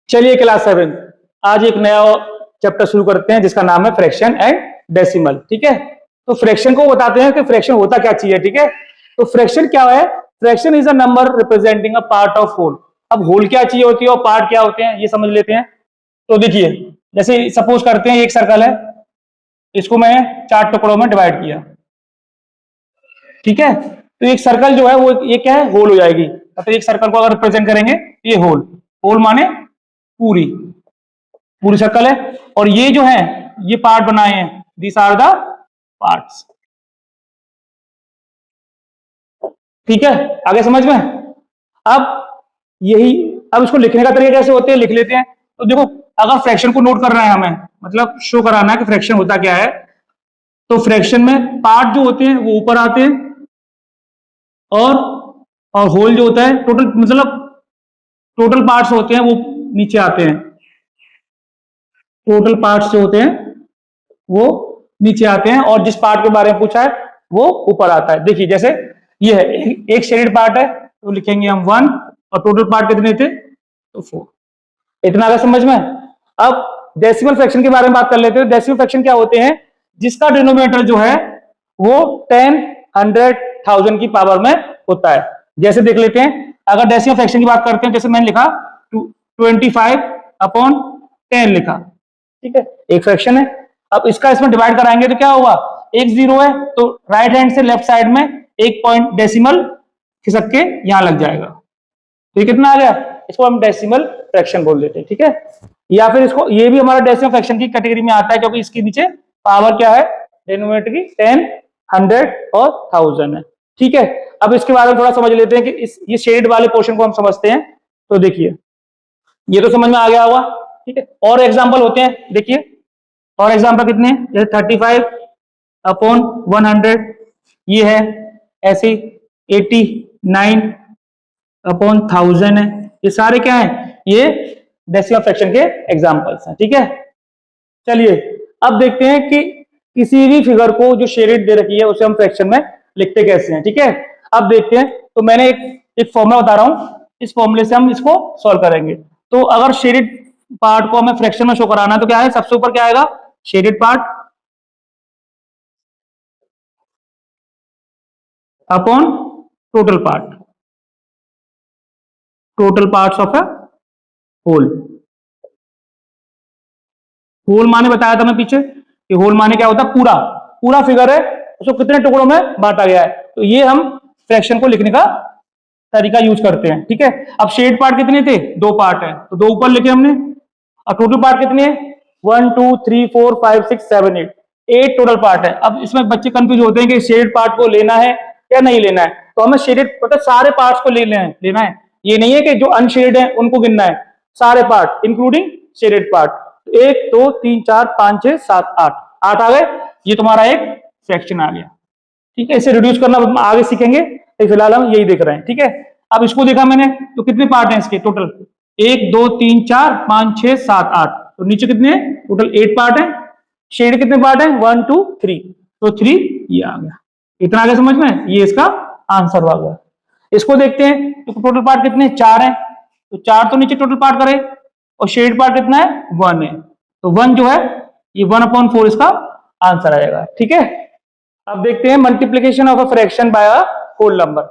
चलिए क्लास 7 आज एक नया चैप्टर शुरू करते हैं जिसका नाम है फ्रैक्शन एंड डेसिमल। ठीक है, तो फ्रैक्शन को बताते हैं कि फ्रैक्शन होता क्या चीज है। ठीक है, तो फ्रैक्शन क्या है? Fraction is a number representing a part of whole. अब होल क्या चीज होती है और पार्ट क्या होते हैं ये समझ लेते हैं। तो देखिए, जैसे सपोज करते हैं एक सर्कल है, इसको मैंने 4 टुकड़ों में डिवाइड किया। ठीक है, तो एक सर्कल जो है वो ये क्या है, होल हो जाएगी। तो एक सर्कल को अगर रिप्रेजेंट करेंगे ये होल, होल माने पूरी पूरी सर्कल है। और ये जो है ये पार्ट बनाए हैं, दिस आर द पार्ट्स। ठीक है, आगे समझ में। अब यही, अब इसको लिखने का तरीका कैसे होते हैं लिख लेते हैं। तो देखो, अगर फ्रैक्शन को नोट करना है हमें, मतलब शो कराना है कि फ्रैक्शन होता क्या है, तो फ्रैक्शन में पार्ट जो होते हैं वो ऊपर आते हैं और होल जो होता है टोटल, मतलब टोटल पार्ट्स होते हैं वो नीचे आते हैं। टोटल पार्ट्स जो होते हैं वो नीचे आते हैं और जिस पार्ट के बारे में पूछा है वो ऊपर आता है। देखिए जैसे ये है, एक शेडेड पार्ट है तो लिखेंगे हम 1 और टोटल पार्ट कितने थे तो 4। इतना आगे समझ में। अब डेसिमल फ्रैक्शन के बारे में बात कर लेते हैं। डेसिमल फ्रैक्शन क्या होते हैं? जिसका डिनोमिनेटर जो है वो 10, 100, 1000 की पावर में होता है। जैसे देख लेते हैं, अगर डेसिमल फ्रैक्शन की बात करते हैं, जैसे मैंने लिखा 25/10 लिखा। ठीक है, एक फ्रैक्शन है। अब इसका इसमें डिवाइड कराएंगे तो क्या होगा, एक जीरो है तो राइट हैंड से लेफ्ट साइड में एक पॉइंट डेसिमल खिसक के यहां लग जाएगा। तो ये कितना आ गया, इसको हम डेसिमल फ्रैक्शन बोल देते हैं। ठीक है, या फिर इसको, ये भी हमारा डेसिमल फ्रैक्शन की कैटेगरी में आता है क्योंकि इसके नीचे पावर क्या है डिनोमिनेटर की 10, 100 और 1000 है। ठीक है, अब इसके बारे में थोड़ा समझ लेते हैं कि ये शेड वाले पोर्शन को हम समझते हैं। तो देखिए, ये तो समझ में आ गया होगा। ठीक है, और एग्जाम्पल होते हैं, देखिए और एग्जाम्पल कितने, जैसे 35/100 ये है, ऐसे 89/1000 है। ये सारे क्या है, ये डेसिमल फ्रैक्शन के एग्जाम्पल्स हैं। ठीक है, चलिए अब देखते हैं कि किसी भी फिगर को जो शेडेड दे रखी है उसे हम फ्रैक्शन में लिखते कैसे हैं। ठीक है, अब देखते हैं। तो मैंने एक फॉर्मूला बता रहा हूं, इस फॉर्मूले से हम इसको सॉल्व करेंगे। तो अगर शेडेड पार्ट को हमें फ्रैक्शन में शो कराना है तो क्या है, सबसे ऊपर क्या आएगा, shaded part upon total part, total parts of a whole. Whole माने बताया था मैं पीछे कि होल माने क्या होता है, पूरा पूरा फिगर है उसको कितने टुकड़ों में बांटा गया है। तो ये हम फ्रैक्शन को लिखने का तरीका यूज करते हैं। ठीक है, अब शेड पार्ट कितने थे, 2 पार्ट है तो 2 ऊपर लिखे हमने। और टोटल पार्ट कितने हैं, 1 2 3 4 5 6 7 8 टोटल पार्ट है। अब इसमें बच्चे कंफ्यूज होते हैं कि शेडेड पार्ट को लेना है या नहीं लेना है। तो हमें शेडेड मतलब सारे पार्ट्स को लेना है। ये नहीं है कि जो अनशेडेड है उनको गिनना है, सारे पार्ट इंक्लूडिंग शेडेड पार्ट। 1 2 3 4 5 6 7 8 8 आ गए, ये तुम्हारा एक फ्रैक्शन आ गया। ठीक है, इसे रिड्यूस करना आगे सीखेंगे, तो फिलहाल हम यही देख रहे हैं। ठीक है, अब इसको देखा मैंने तो कितने पार्ट हैं इसके टोटल, 1 2 3 4 5 6 7 8, तो नीचे कितने हैं टोटल 8 पार्ट हैं। शेड कितने पार्ट हैं, 1 2 3, तो 3 ये आ गया। इतना आगे समझ में, ये इसका आंसर आ गया। इसको देखते हैं तो टोटल पार्ट कितने, 4 हैं, तो 4 तो नीचे टोटल पार्ट करे और शेड पार्ट कितना है, 1 है, तो 1 जो है ये 1/4 इसका आंसर आएगा। ठीक है, अब देखते हैं multiplication of a fraction by a whole number,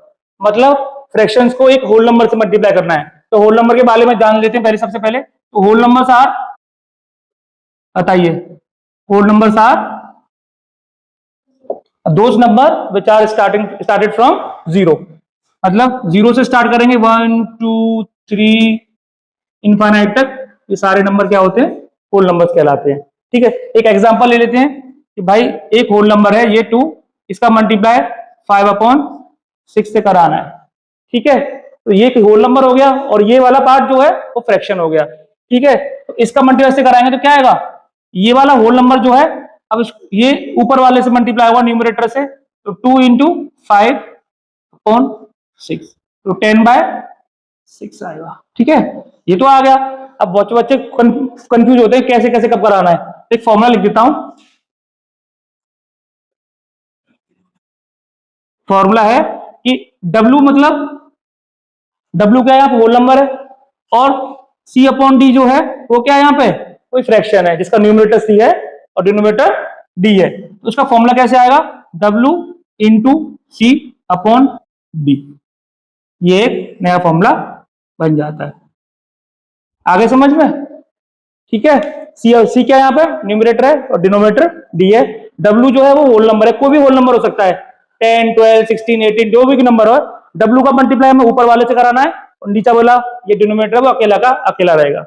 मतलब फ्रैक्शंस को एक होल नंबर से मल्टीप्लाई करना है। तो होल नंबर के बारे में जान लेते हैं पहले, सबसे पहले तो होल नंबर्स आर, बताइए, whole numbers are those number which are started from 0, मतलब 0 से स्टार्ट करेंगे 1 2 3 इनफाइनाइट तक, ये सारे नंबर क्या होते हैं, होल नंबर्स कहलाते हैं। ठीक है, एक एग्जांपल ले लेते हैं कि भाई एक होल नंबर है ये 2, इसका मल्टीप्लाई 5/6 से कराना है। ठीक है, तो ये होल नंबर हो गया और ये वाला पार्ट जो है वो फ्रैक्शन हो गया। ठीक है, तो इसका मल्टीप्लाई से कराएंगे तो क्या आएगा, ये वाला होल नंबर जो है, अब ये ऊपर वाले से मल्टीप्लाई होगा न्यूमरेटर से, तो 2 × 5/6, तो 10/6 आएगा। ठीक है, ये तो आ गया। अब बच्चे कंफ्यूज होते हैं कैसे कैसे कब कराना है, एक फॉर्मूला लिख देता हूं। फॉर्मूला है कि W, मतलब W क्या है, होल नंबर है और सी अपॉन डी जो है वो क्या है, यहाँ पे कोई फ्रैक्शन है जिसका न्यूमरेटर सी है और डिनोमिनेटर डी है, तो उसका फॉर्मूला कैसे आएगा, W इंटू सी अपॉन डी। ये एक नया फॉर्मूला बन जाता है। आगे समझ में, ठीक है। सी क्या है यहाँ पे, न्यूमरेटर है और डिनोमिनेटर डी है। W जो है वो होल नंबर है, कोई भी होल नंबर हो सकता है, 10, 12, 16, 18 जो भी नंबर हो। W का मल्टीप्लाई हमें ऊपर वाले से कराना है और नीचे बोला ये डिनोमिनेटर वो अकेला का अकेला रहेगा।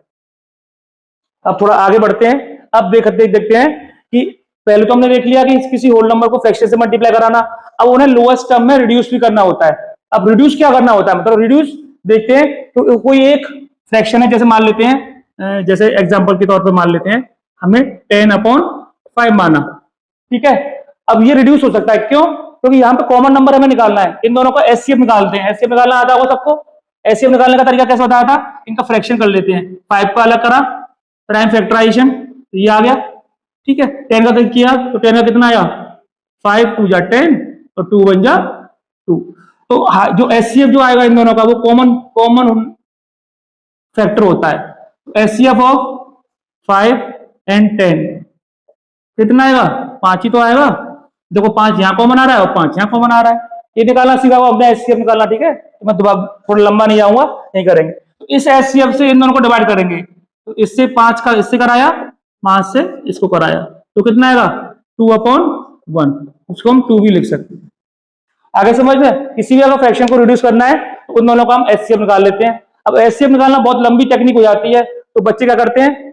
अब थोड़ा आगे बढ़ते हैं। अब देखते हैं कि पहले तो हमने देख लिया कि किसी होल नंबर को फ्रैक्शन से मल्टीप्लाई कराना, अब उन्हें लोएस्ट टर्म में रिड्यूस भी करना होता है। अब रिड्यूस क्या करना होता है, मतलब रिड्यूस देखते हैं तो कोई एक फ्रैक्शन है, जैसे मान लेते हैं, जैसे एग्जांपल के तौर पे मान लेते हैं हमें 10/5 माना, ठीक है। अब ये रिड्यूस हो सकता है, क्यों, क्योंकि यहाँ पे कॉमन नंबर हमें निकालना है, इन दोनों का एचसीएफ निकालते हैं। एचसीएफ निकालना आता होगा सबको, एचसीएफ निकालने का तरीका कैसे बताया था, इनका फ्रैक्शन कर लेते हैं, 5 का अलग करा, प्राइम फैक्टराइजेशन, ये आ गया, ठीक है। 10 का किया तो 10 का कितना आया, 5 2 जा 10 और 2 1 जा 2। तो जो एचसीएफ जो आएगा इन दोनों का वो कॉमन फैक्टर होता है। एचसीएफ ऑफ 5 एंड 10 कितना आएगा, 5 ही तो आएगा। देखो 5 यहाँ कॉमन आ रहा है और 5 यहाँ कॉमन आ रहा है, ये निकालना सीखा हुआ अपने एचसीएफ निकालना, ठीक है। तो मैं दोबारा थोड़ा लंबा नहीं आऊंगा, नहीं करेंगे। तो इस एचसीएफ से इन दोनों को डिवाइड करेंगे, तो इससे 5 का इससे कराया, 5 से इसको कराया, तो कितना आएगा 2/1, उसको हम 2 भी लिख सकते हैं। आगे समझ में, किसी भी अगर फ्रैक्शन को रिड्यूस करना है तो उन दोनों का हम एचसीएफ निकाल लेते हैं। अब एचसीएफ निकालना बहुत लंबी टेक्निक हो जाती है, तो बच्चे क्या करते हैं,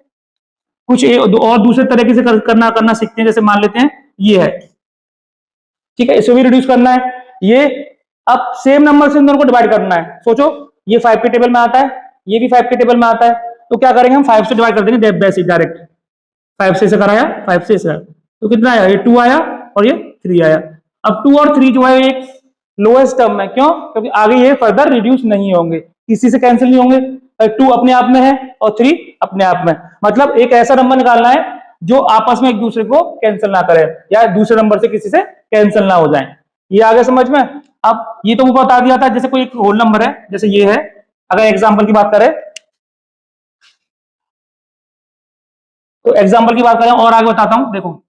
कुछ और दूसरे तरीके से करना सीखते हैं। जैसे मान लेते हैं ये है, ठीक है, इसको भी रिड्यूस करना है, ये अब सेम नंबर से इन दोनों को डिवाइड करना है। सोचो ये 5 के टेबल में आता है, ये भी 5 के टेबल में आता है, तो क्या करेंगे हम 5 से डिवाइड कर देंगे डायरेक्ट, 5 से इसे कराया, 5 से इसे, तो कितना आया, ये 2 आया और ये 3 आया। अब 2 और 3 जो है एक लोएस्ट टर्म है, क्यों, क्योंकि आगे ये फर्दर रिड्यूस नहीं होंगे, किसी से कैंसिल नहीं होंगे। 2 अपने आप में है और 3 अपने आप में, मतलब एक ऐसा नंबर निकालना है जो आपस में एक दूसरे को कैंसिल ना करे या दूसरे नंबर से किसी से कैंसिल ना हो जाए। ये आगे समझ में। अब ये तो वो बता दिया था, जैसे कोई एक होल नंबर है, जैसे ये है, अगर एग्जाम्पल की बात करें तो एग्जाम्पल की बात करें और आगे बताता हूं, देखो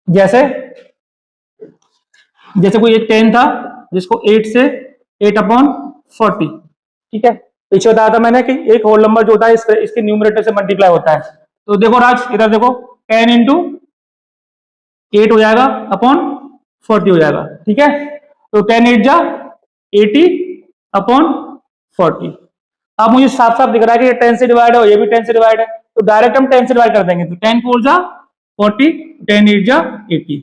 जैसे कोई एक 10 था जिसको 8 से 8/40, ठीक है। पीछे बताया था मैंने कि एक होल नंबर जो होता है इसके न्यूमरेटर से मल्टीप्लाई होता है। तो देखो राज, इधर देखो 10 इंटू 8 हो जाएगा अपॉन 40 हो जाएगा, ठीक है। तो 10 8 जा 80/40। अब मुझे साफ साफ दिख रहा है कि ये 10 से डिवाइड है और ये भी 10 से डिवाइड है, तो डायरेक्ट हम 10 से डिवाइड कर देंगे, तो 10 4 जा 40, 10 8 जा 80।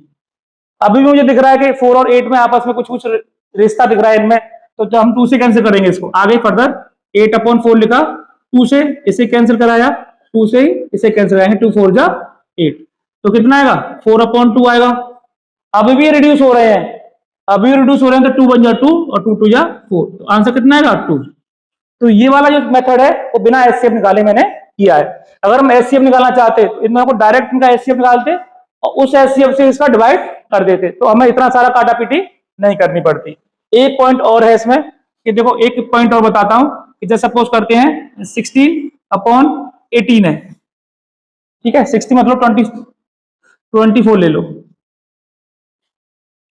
अभी भी मुझे दिख रहा है कि 4 और 8 में आपस में कुछ रिश्ता दिख रहा है इनमें, तो हम 2 से कैंसिल करेंगे इसको। आगे फर्दर 8/4 लिखा, 2 से इसे कैंसिल कराया, 2 से इसे कैंसिल कराएंगे, 2 4 जा 8, तो कितना आएगा 4/2 आएगा। अभी भी रिड्यूस हो रहे हैं, अभी रिड्यूस हो रहे हैं, तो 2 1 जा 2 और 2 2 जा 4, तो आंसर कितना आएगा 2। तो ये वाला जो मेथड है वो बिना एचसीएफ निकाले मैंने किया है। अगर हम एचसीएफ निकालना चाहते तो इन दोनों को डायरेक्ट इनका एचसीएफ निकालते और उस एचसीएफ से इसका डिवाइड कर देते, तो हमें इतना सारा काटा पीटी नहीं करनी पड़ती। एक पॉइंट और है इसमें कि देखो, एक पॉइंट और बताता हूं कि जैसे सपोज करते हैं 16/18 है, ठीक है, 60 मतलब 24 ले लो।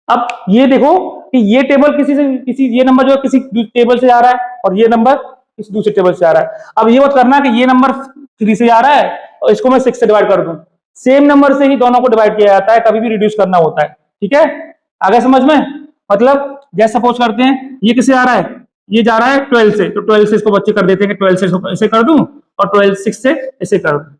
अब ये देखो कि ये टेबल ये नंबर जो है किसी टेबल से आ रहा है और ये नंबर किसी दूसरे टेबल से आ रहा है। अब ये मत करना कि ये नंबर 3 से आ रहा है और इसको मैं 6 से डिवाइड कर दूं, सेम नंबर से ही दोनों को डिवाइड किया जाता है, कभी भी रिड्यूस करना होता है, ठीक है। आगे समझ में, मतलब जैसे सपोज करते हैं ये किसे आ रहा है, ये जा रहा है 12 से, तो 12 से इसको बच्चे कर देते हैं कि 12 से इसे कर दूं और 12 6 से इसे कर दूं,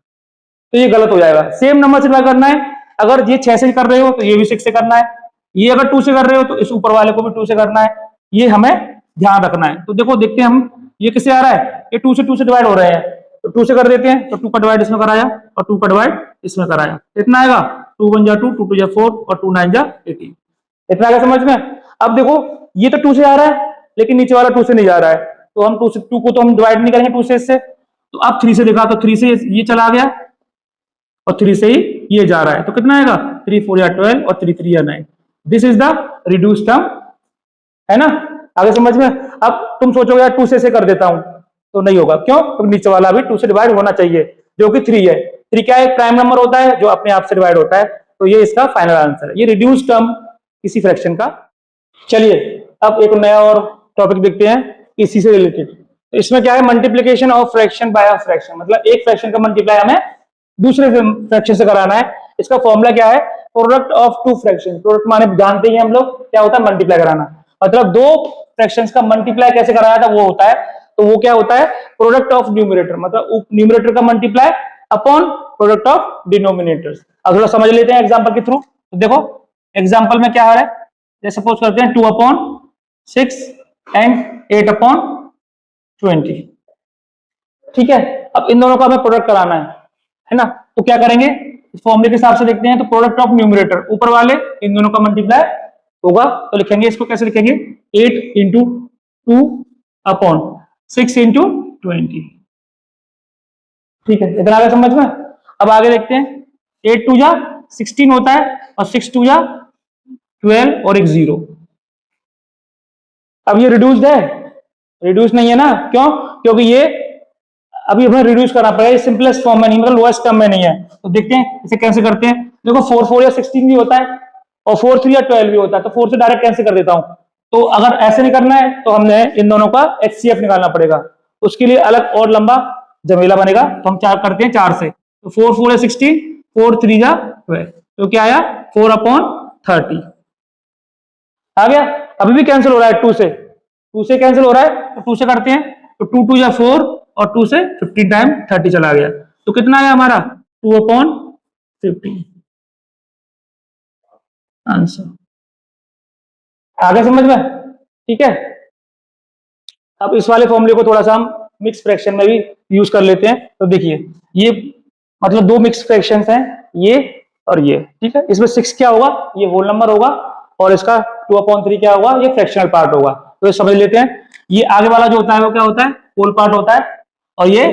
तो ये गलत हो जाएगा। सेम नंबर से डिवाइड करना है, अगर ये 6 से कर रहे हो तो ये भी 6 से करना है, ये अगर 2 से कर रहे हो तो इस ऊपर वाले को भी 2 से करना है, ये हमें ध्यान रखना है। तो देखो देखते हैं हम, ये किससे आ रहा है, ये 2 से डिवाइड हो रहे हैं, तो 2 से कर देते हैं, तो 2 का डिवाइड इसमें कराया और 2 का डिवाइड इसमें कराया, इतना आएगा 2 1 जा 2, 2 2 जा 4 और 2 9 जा 18, इतना आएगा समझ में। अब देखो ये तो 2 से आ रहा है लेकिन नीचे वाला 2 से नहीं जा रहा है, तो हम 2 को तो हम डिवाइड नहीं करेंगे 2 से इससे, तो अब 3 से देखा तो 3 से ये चला गया और 3 से ही ये जा रहा है, तो कितना आएगा 3 4 या 12 और 3 3 या 9। This is the reduce term, है ना। आगे समझ में। अब तुम सोचोगे यार 2 से कर देता हूं, तो नहीं होगा। क्यों? तो नीचे वाला भी 2 से डिवाइड होना चाहिए, जो कि 3 है। 3 क्या है? एक प्राइम नंबर होता है जो अपने आप से डिवाइड होता है। तो ये इसका फाइनल आंसर है, ये रिड्यूस टर्म किसी फ्रैक्शन का। चलिए अब एक नया और टॉपिक देखते हैं इसी से रिलेटेड। तो इसमें क्या है? Multiplication of fraction by a fraction, मतलब एक फ्रैक्शन का मल्टीप्लाई हमें दूसरे फ्रैक्शन से कराना है। इसका फॉर्मूला क्या है? Product of two fraction. Product माने जानते ही हम लोग क्या होता है? मल्टीप्लाई कराना। मतलब दो फ्रैक्शंस का मल्टीप्लाई कैसे कराया था वो होता है। तो वो क्या होता है? प्रोडक्ट ऑफ न्यूमरेटर, मतलब न्यूमरेटर का multiply upon product of denominators. अब थोड़ा समझ लेते हैं एग्जांपल के थ्रू। तो देखो एग्जांपल में क्या है, जैसे सपोज करते हैं 2/6 एंड 8/20। ठीक है, अब इन दोनों का हमें प्रोडक्ट कराना है ना। तो क्या करेंगे? इस फॉर्मूले के हिसाब से देखते हैं। तो प्रोडक्ट ऑफ न्यूमरेटर, ऊपर वाले इन दोनों का मल्टीप्लाई होगा। तो लिखेंगे इसको कैसे लिखेंगे? 8 इंटू 2/6 इंटू 20। ठीक है, इतना आगे समझ में। अब आगे देखते हैं। 8 2 जा 16 होता है और 6 2 जा 12 और एक 0। अब ये रिड्यूस्ड है? रिड्यूस नहीं है ना। क्यों? क्योंकि ये अभी हमें रिड्यूस करना पड़ेगा, सिंपलेस्ट फॉर्म में नहीं, मतलब लोएस्ट टर्म में नहीं है। तो देखते हैं इसे कैसे करते हैं। देखो 4 4 या 16 भी होता है और 4 3 या 12 भी होता है। तो 4 से डायरेक्ट कैंसिल कर देता हूं। तो अगर ऐसे नहीं करना है तो हमने इन दोनों का HCF निकालना पड़ेगा। उसके लिए अलग और लंबा जमेला बनेगा। तो हम 4 करते हैं 4 से। तो 4 4 या 16, 4 3 या 12। तो क्या आया? 4/30 आ गया। अभी भी कैंसिल हो रहा है 2 से कैंसिल हो रहा है। तो 2 से करते हैं। तो 2 2 या 4 और 2 से 15 टाइम 30 चला गया। तो कितना आया हमारा? 2/15 आंसर। आगे समझ में? ठीक है। अब इस वाले फॉर्मूले को थोड़ा सा हम मिक्स फ्रैक्शन में भी यूज कर लेते हैं। तो देखिए ये मतलब दो मिक्स फ्रैक्शंस हैं, ये और ये। ठीक है, इसमें 6 क्या होगा? ये होल नंबर होगा और इसका 2/3 क्या होगा? ये फ्रैक्शनल पार्ट होगा। तो ये समझ लेते हैं। ये आगे वाला जो होता है वो क्या होता है? होल पार्ट होता है और ये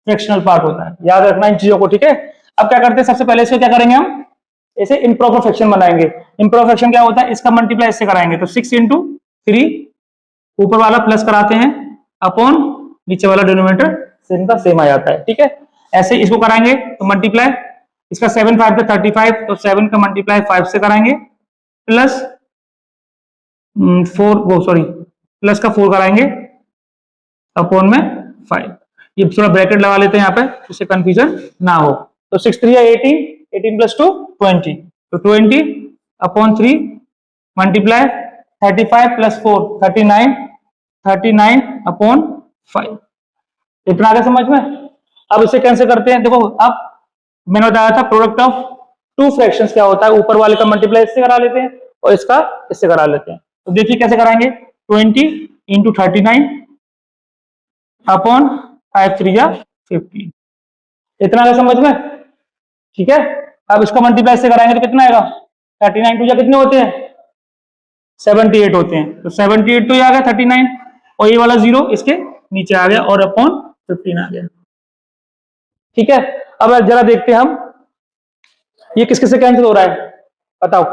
फ्रैक्शनल पार्ट होता है। याद रखना इन चीजों को। ठीक है, अब क्या करते हैं? सबसे पहले इसको क्या करेंगे? हम इसे इम्प्रॉपर फ्रैक्शन बनाएंगे। इम्प्रॉपर फ्रैक्शन क्या होता है? इसका मल्टीप्लाई इससे कराएंगे। तो 6 इंटू 3, ऊपर वाला प्लस कराते हैं अपॉन नीचे वाला डिनोमिनेटर सेम का सेम आ जाता है। ठीक है, ऐसे इसको कराएंगे तो मल्टीप्लाई इसका 7 5 से 35, तो 7 का मल्टीप्लाई 5 से कराएंगे प्लस 4 वो सॉरी प्लस का 4 कराएंगे अपॉन में 5। ये थोड़ा ब्रैकेट लगा लेते हैं यहाँ पे जिससे कंफ्यूजन ना हो। तो 6 3 18, 18 प्लस 2 20, तो 20/3 मल्टीप्लाई 35 प्लस 4 39, 39/5। इतना आगे समझ में। अब इसे कैंसिल करते हैं। देखो अब मैंने बताया था प्रोडक्ट ऑफ टू फ्रैक्शंस क्या होता है? ऊपर वाले का मल्टीप्लाई इससे करा लेते हैं और इसका इससे करा लेते हैं। तो देखिए कैसे कराएंगे। 20 इंटू 39/5 3 या 15। इतना आगे समझ में। ठीक है, अब इसका मल्टीप्लाई से कराएंगे तो कितना आएगा? 39 2 या कितने होते हैं? 78 होते हैं। तो 78 तो ये आ गया 39 और ये वाला 0 इसके नीचे आ गया और अपॉन 15 आ गया। ठीक है, अब जरा देखते हैं हम ये किस किस से कैंसिल हो रहा है। बताओ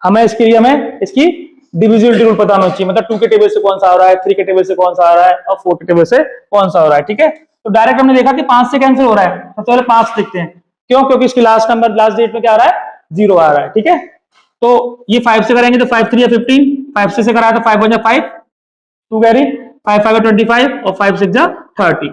हमें इसके लिए हमें इसकी डिविजिबिलिटी रूल पता होना चाहिए, मतलब 2 के टेबल से कौन सा आ रहा है, 3 के टेबल से कौन सा आ रहा है और 4 के टेबल से कौन सा हो रहा है। ठीक है, तो डायरेक्ट हमने देखा कि 5 से कैंसिल हो रहा है। सबसे पहले 5 देखते हैं। क्यों? क्योंकि इसकी लास्ट नंबर लास्ट डेट में क्या आ रहा है? 0 आ रहा है। ठीक है, तो ये 5 से करेंगे तो 5 3 या 15, 5 से कराया तो 5 1 5, 2 कैरी 5 5 25 और 5 6 30।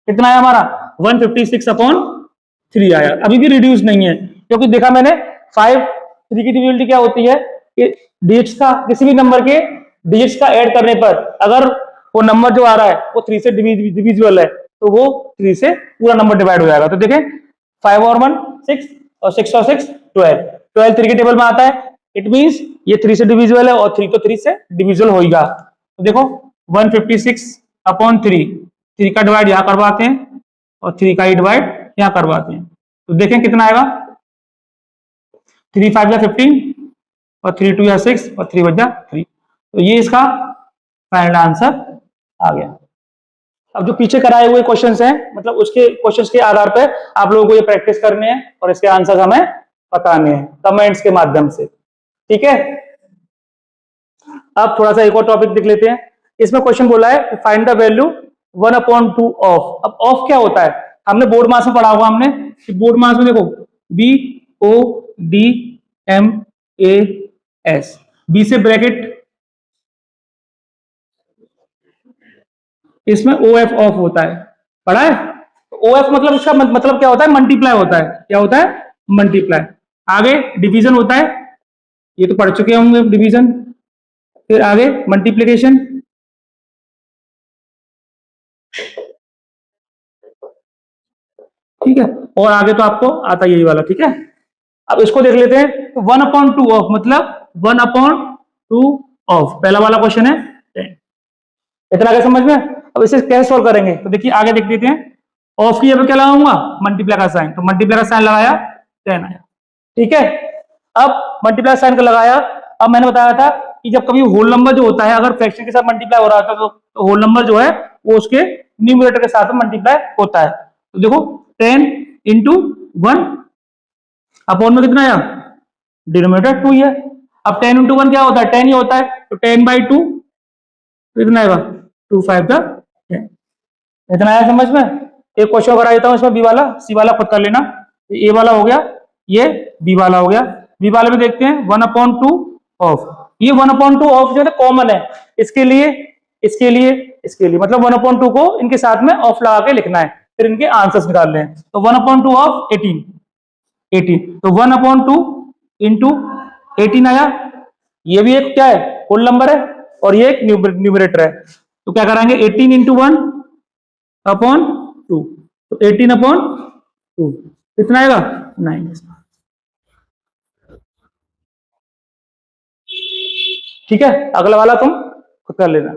कितना आया हमारा? 156/3 आया। अभी भी रिड्यूस नहीं है क्योंकि देखा मैंने 5 3 की डिविजिबिलिटी क्या होती है कि डिजिट्स का किसी भी नंबर के डिजिट्स का ऐड करने पर अगर वो नंबर जो आ रहा है वो 3 से डिविजिबल है तो वो 3 से पूरा नंबर डिवाइड हो जाएगा। तो देखें 5 और 1 6 और 6 और 6 12, 12 3 के टेबल में आता है। इट मींस ये 3 से डिविजिबल है और 3 तो 3 से डिविजिबल होगा। तो देखो 156/3, 3 का डिवाइड यहां करवाते हैं और 3 का ही डिवाइड यहां करवाते हैं। तो देखें कितना आएगा? 3 5 या 15 और 3 2 या 6 और 3 1 3। तो ये इसका फाइनल आंसर आ गया। अब जो पीछे कराए हुए क्वेश्चंस हैं मतलब उसके क्वेश्चंस के आधार पर आप लोगों को ये प्रैक्टिस करने हैं और इसके आंसर हमें बताने हैं कमेंट्स के माध्यम से। ठीक है, अब थोड़ा सा एक और टॉपिक देख लेते हैं। इसमें क्वेश्चन बोला है फाइंड द वैल्यू 1/2 ऑफ। अब ऑफ क्या होता है, हमने बोर्ड मास में पढ़ा होगा हमने कि बोर्ड मास में देखो BODMAS, बी से ब्रैकेट, इसमें OF ऑफ होता है, पढ़ा है। OF मतलब इसका मतलब क्या होता है, मल्टीप्लाई होता है। क्या होता है, मल्टीप्लाई। आगे डिवीजन होता है, ये तो पढ़ चुके होंगे डिवीजन। फिर आगे मल्टीप्लिकेशन, ठीक है, और आगे तो आपको आता यही वाला, ठीक है। अब इसको देख लेते हैं, 1/2 ऑफ मतलब 1/2 ऑफ, पहला वाला क्वेश्चन है 10। इतना आगे समझ में। अब इसे कैसे सॉल्व करेंगे, तो देखिए आगे देख लेते हैं। ऑफ की जगह क्या लगाऊंगा, मल्टीप्लाई का साइन, तो मल्टीप्लाई का साइन लगाया 10 आया, ठीक है। अब मल्टीप्लाई साइन का लगाया। अब मैंने बताया था कि जब कभी होल नंबर जो होता है अगर फ्रैक्शन के साथ मल्टीप्लाई हो रहा था तो होल नंबर जो है वो उसके न्यूमरेटर के साथ मल्टीप्लाई होता है। तो देखो 10 इंटू 1 अपॉन में कितना आया, डिनोमिनेटर 2 ही है। अब 10 इंटू 1 क्या होता है, 10 ही होता है, तो 10/2 कितना आएगा, 2 5 10। इतना आया समझ में। एक क्वेश्चन करा देता हूं इसमें, बी वाला, सी वाला खुद कर लेना। ए वाला हो गया, ये बी वाला हो गया। बी वाले में देखते हैं 1/2 ऑफ, ये 1/2 ऑफ जो है कॉमन है, इसके लिए इसके लिए इसके लिए, मतलब 1/2 को इनके साथ में ऑफ लगा के लिखना है, फिर इनके आंसर्स निकालने हैं। तो 1/2 ऑफ 18, तो 1/2 इंटू 18 आया। ये भी एक क्या है, होल नंबर है, और ये एक न्यूमरेटर है। तो क्या कराएंगे, 18 इंटू 1/2, तो 18/2 कितना आएगा, 9। ठीक है, अगला वाला तुम खुद कर लेना।